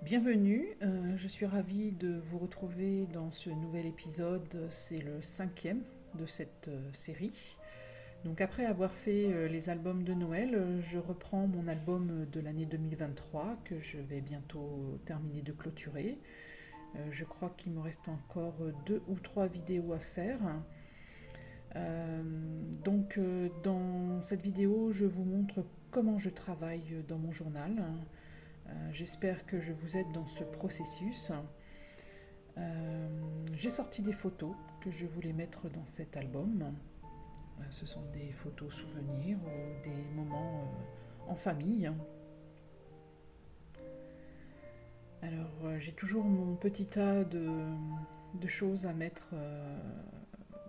Bienvenue, je suis ravie de vous retrouver dans ce nouvel épisode, c'est le 5e de cette série. Donc après avoir fait les albums de Noël, je reprends mon album de l'année 2023 que je vais bientôt terminer de clôturer. Je crois qu'il me reste encore 2 ou 3 vidéos à faire. Dans cette vidéo, je vous montre comment je travaille dans mon journal. J'espère que je vous aide dans ce processus. J'ai sorti des photos que je voulais mettre dans cet album. Ce sont des photos souvenirs ou des moments en famille. Alors, j'ai toujours mon petit tas de choses à mettre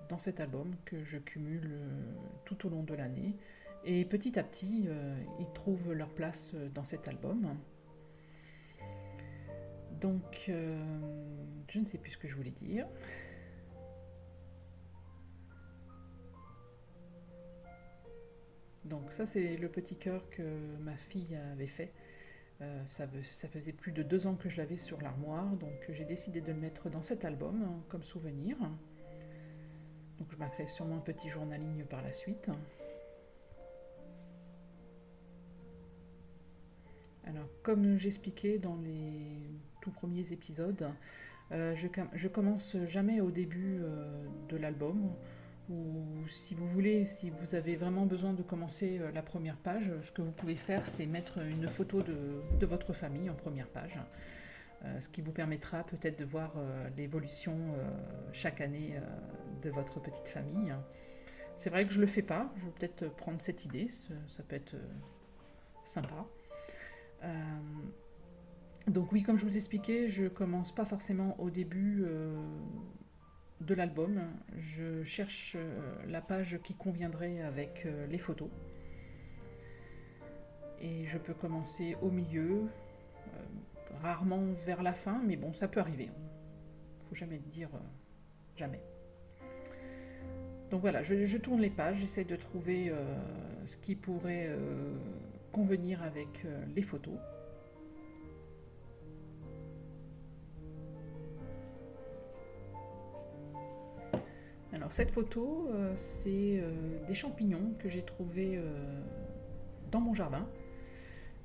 dans cet album que je cumule tout au long de l'année. Et petit à petit, ils trouvent leur place dans cet album. Donc, je ne sais plus ce que je voulais dire. Donc ça, c'est le petit cœur que ma fille avait fait. Ça faisait plus de 2 ans que je l'avais sur l'armoire, donc j'ai décidé de le mettre dans cet album comme souvenir. Donc je m'en sûrement un petit journaling par la suite. Alors, comme j'expliquais dans les tout premiers épisodes, je commence jamais au début de l'album, ou si vous voulez, si vous avez vraiment besoin de commencer la première page, ce que vous pouvez faire, c'est mettre une photo de votre famille en première page, ce qui vous permettra peut-être de voir l'évolution chaque année de votre petite famille. C'est vrai que je ne le fais pas, je vais peut-être prendre cette idée, ça peut être sympa. Euh, donc oui, comme je vous expliquais, je commence pas forcément au début de l'album. Je cherche la page qui conviendrait avec les photos. Et je peux commencer au milieu, rarement vers la fin, mais bon, ça peut arriver. Faut jamais dire jamais. Donc voilà, je tourne les pages, j'essaie de trouver ce qui pourrait convenir avec les photos. Alors cette photo, c'est des champignons que j'ai trouvés dans mon jardin.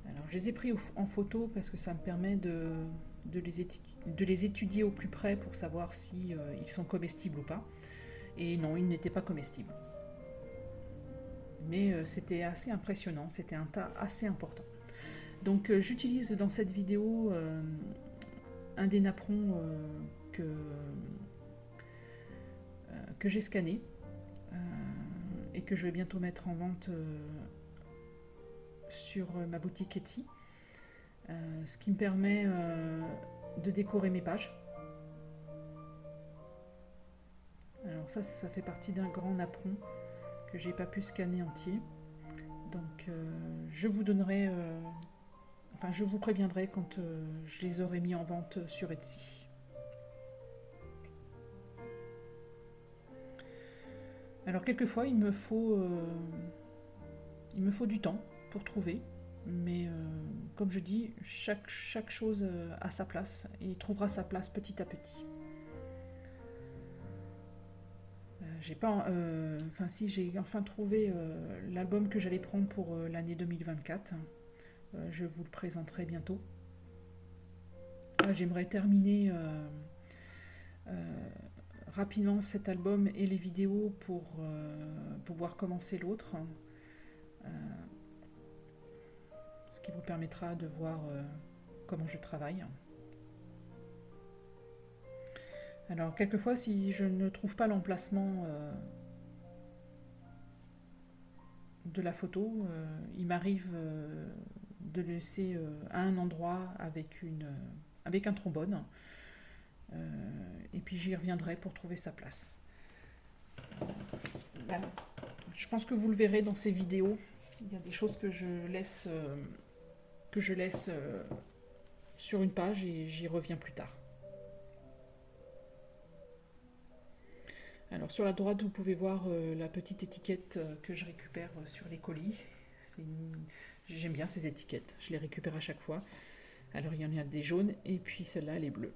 Alors je les ai pris en photo parce que ça me permet de les étudier au plus près pour savoir si ils sont comestibles ou pas. Et non, ils n'étaient pas comestibles. Mais c'était assez impressionnant, c'était un tas assez important. Donc j'utilise dans cette vidéo un des napperons que j'ai scanné et que je vais bientôt mettre en vente sur ma boutique Etsy, ce qui me permet de décorer mes pages. Alors ça fait partie d'un grand napperon que j'ai pas pu scanner entier. Donc je vous donnerai, je vous préviendrai quand je les aurai mis en vente sur Etsy. Alors quelquefois il me faut du temps pour trouver, mais comme je dis, chaque chose a sa place et trouvera sa place petit à petit. Si j'ai enfin trouvé l'album que j'allais prendre pour l'année 2024, je vous le présenterai bientôt. J'aimerais terminer rapidement cet album et les vidéos pour pouvoir commencer l'autre, ce qui vous permettra de voir comment je travaille. Alors quelquefois, si je ne trouve pas l'emplacement de la photo, il m'arrive de le laisser à un endroit avec un trombone, et puis j'y reviendrai pour trouver sa place. Là, je pense que vous le verrez dans ces vidéos. Il y a des choses que je laisse sur une page et j'y reviens plus tard. Alors sur la droite, vous pouvez voir la petite étiquette que je récupère sur les colis. J'aime bien ces étiquettes, je les récupère à chaque fois. Alors il y en a des jaunes et puis celle-là elle est bleue.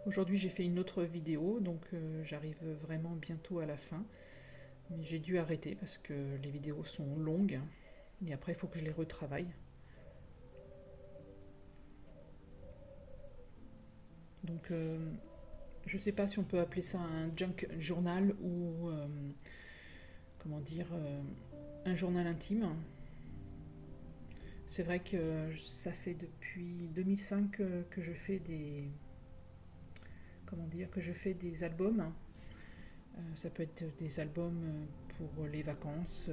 Aujourd'hui j'ai fait une autre vidéo, donc j'arrive vraiment bientôt à la fin. Mais j'ai dû arrêter parce que les vidéos sont longues et après il faut que je les retravaille. Donc je ne sais pas si on peut appeler ça un junk journal ou comment dire un journal intime. C'est vrai que ça fait depuis 2005 que je fais des albums. Ça peut être des albums pour les vacances,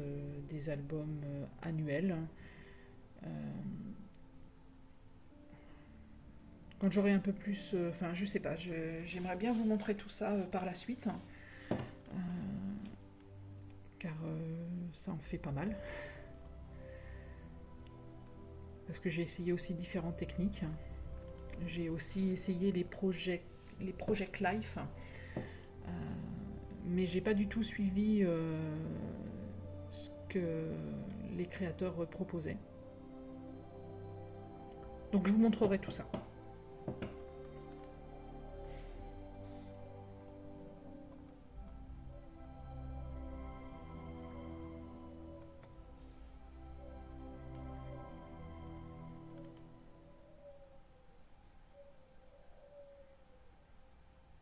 des albums annuels. Euh, quand j'aurai un peu plus, enfin je sais pas, j'aimerais bien vous montrer tout ça par la suite, car ça en fait pas mal. Parce que j'ai essayé aussi différentes techniques. J'ai aussi essayé les Project Life, mais j'ai pas du tout suivi ce que les créateurs proposaient. Donc je vous montrerai tout ça.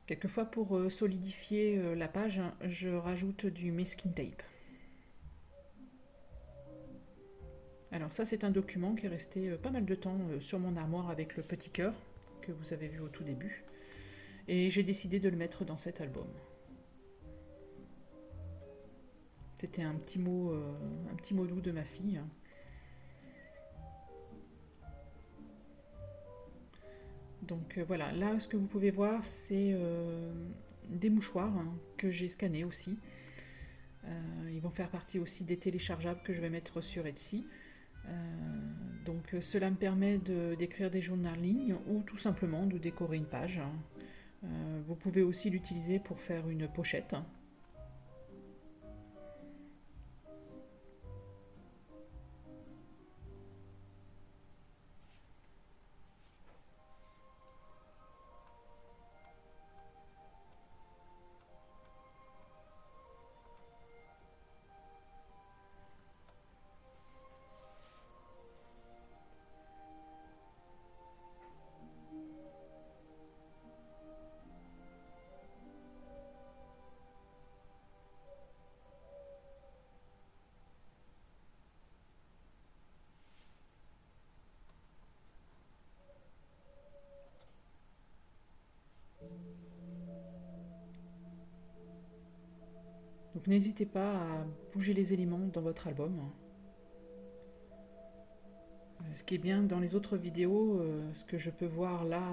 Quelquefois pour solidifier la page, je rajoute du masking tape. Alors ça c'est un document qui est resté pas mal de temps sur mon armoire avec le petit cœur que vous avez vu au tout début. Et j'ai décidé de le mettre dans cet album. C'était un petit mot doux de ma fille. Donc voilà, là ce que vous pouvez voir c'est des mouchoirs que j'ai scannés aussi. Ils vont faire partie aussi des téléchargeables que je vais mettre sur Etsy. Donc cela me permet d'écrire des journaux en ligne ou tout simplement de décorer une page. Vous pouvez aussi l'utiliser pour faire une pochette. Donc n'hésitez pas à bouger les éléments dans votre album. Ce qui est bien dans les autres vidéos, ce que je peux voir là,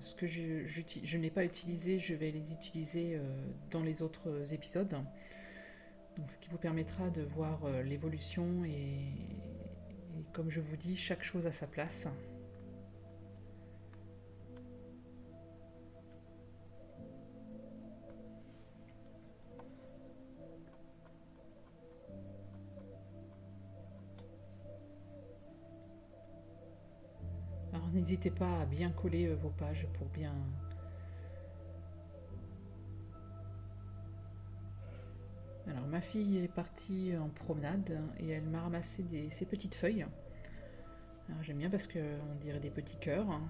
ce que je n'ai pas utilisé, je vais les utiliser dans les autres épisodes. Donc, ce qui vous permettra de voir l'évolution et comme je vous dis, chaque chose à sa place. Alors n'hésitez pas à bien coller vos pages pour bien... Alors ma fille est partie en promenade et elle m'a ramassé ces petites feuilles. Alors j'aime bien parce qu'on dirait des petits cœurs.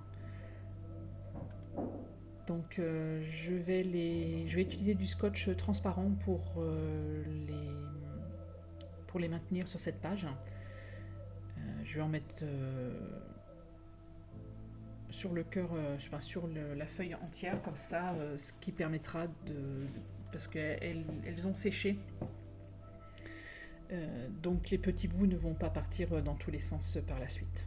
Donc je vais utiliser du scotch transparent pour les maintenir sur cette page. Je vais en mettre sur le cœur, sur la feuille entière, comme ça, ce qui permettra parce qu'elles ont séché. Donc les petits bouts ne vont pas partir dans tous les sens par la suite.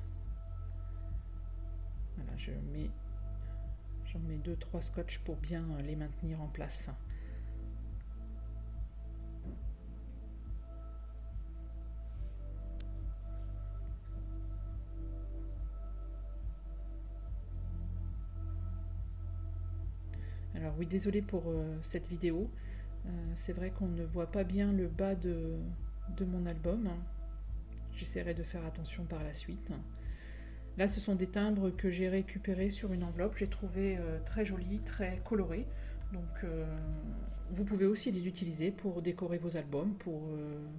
Voilà, j'en mets 2-3 scotch pour bien les maintenir en place. Alors oui, désolé pour cette vidéo. C'est vrai qu'on ne voit pas bien le bas de mon album. J'essaierai de faire attention par la suite. Là, ce sont des timbres que j'ai récupérés sur une enveloppe. J'ai trouvé très jolis, très colorés. Donc, vous pouvez aussi les utiliser pour décorer vos albums,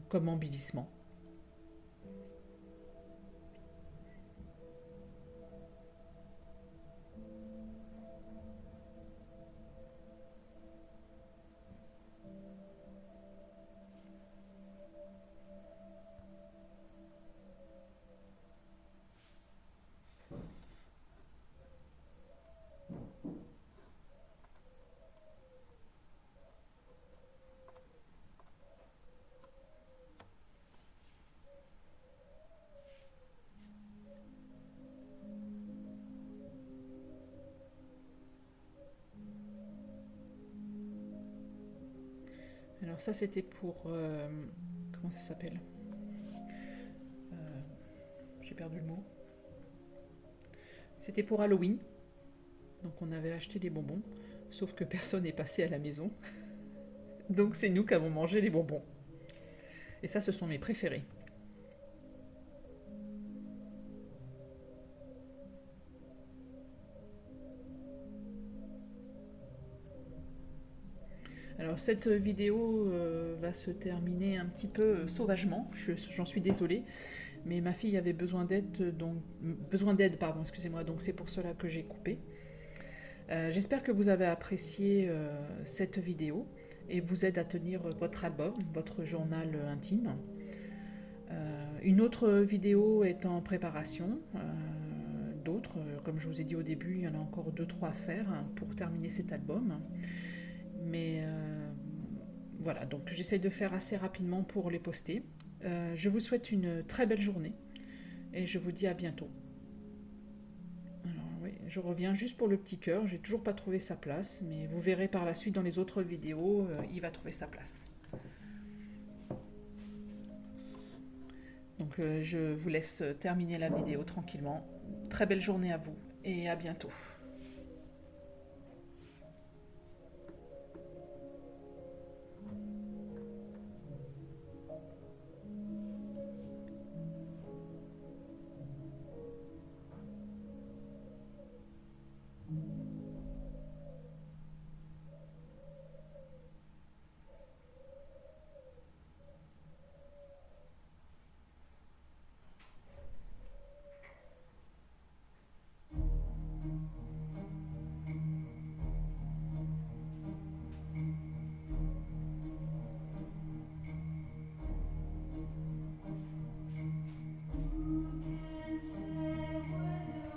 comme embellissement. Alors ça, c'était pour... comment ça s'appelle? J'ai perdu le mot. C'était pour Halloween. Donc on avait acheté des bonbons. Sauf que personne n'est passé à la maison. Donc c'est nous qui avons mangé les bonbons. Et ça, ce sont mes préférés. Alors cette vidéo va se terminer un petit peu sauvagement, j'en suis désolée, mais ma fille avait besoin d'aide, excusez-moi, donc c'est pour cela que j'ai coupé. J'espère que vous avez apprécié cette vidéo et vous aide à tenir votre album, votre journal intime. Une autre vidéo est en préparation, d'autres, comme je vous ai dit au début, il y en a encore 2-3 à faire pour terminer cet album. Mais voilà, donc j'essaye de faire assez rapidement pour les poster. Je vous souhaite une très belle journée et je vous dis à bientôt. Alors oui, je reviens juste pour le petit cœur, j'ai toujours pas trouvé sa place, mais vous verrez par la suite dans les autres vidéos, il va trouver sa place. Donc je vous laisse terminer la vidéo tranquillement. Très belle journée à vous et à bientôt.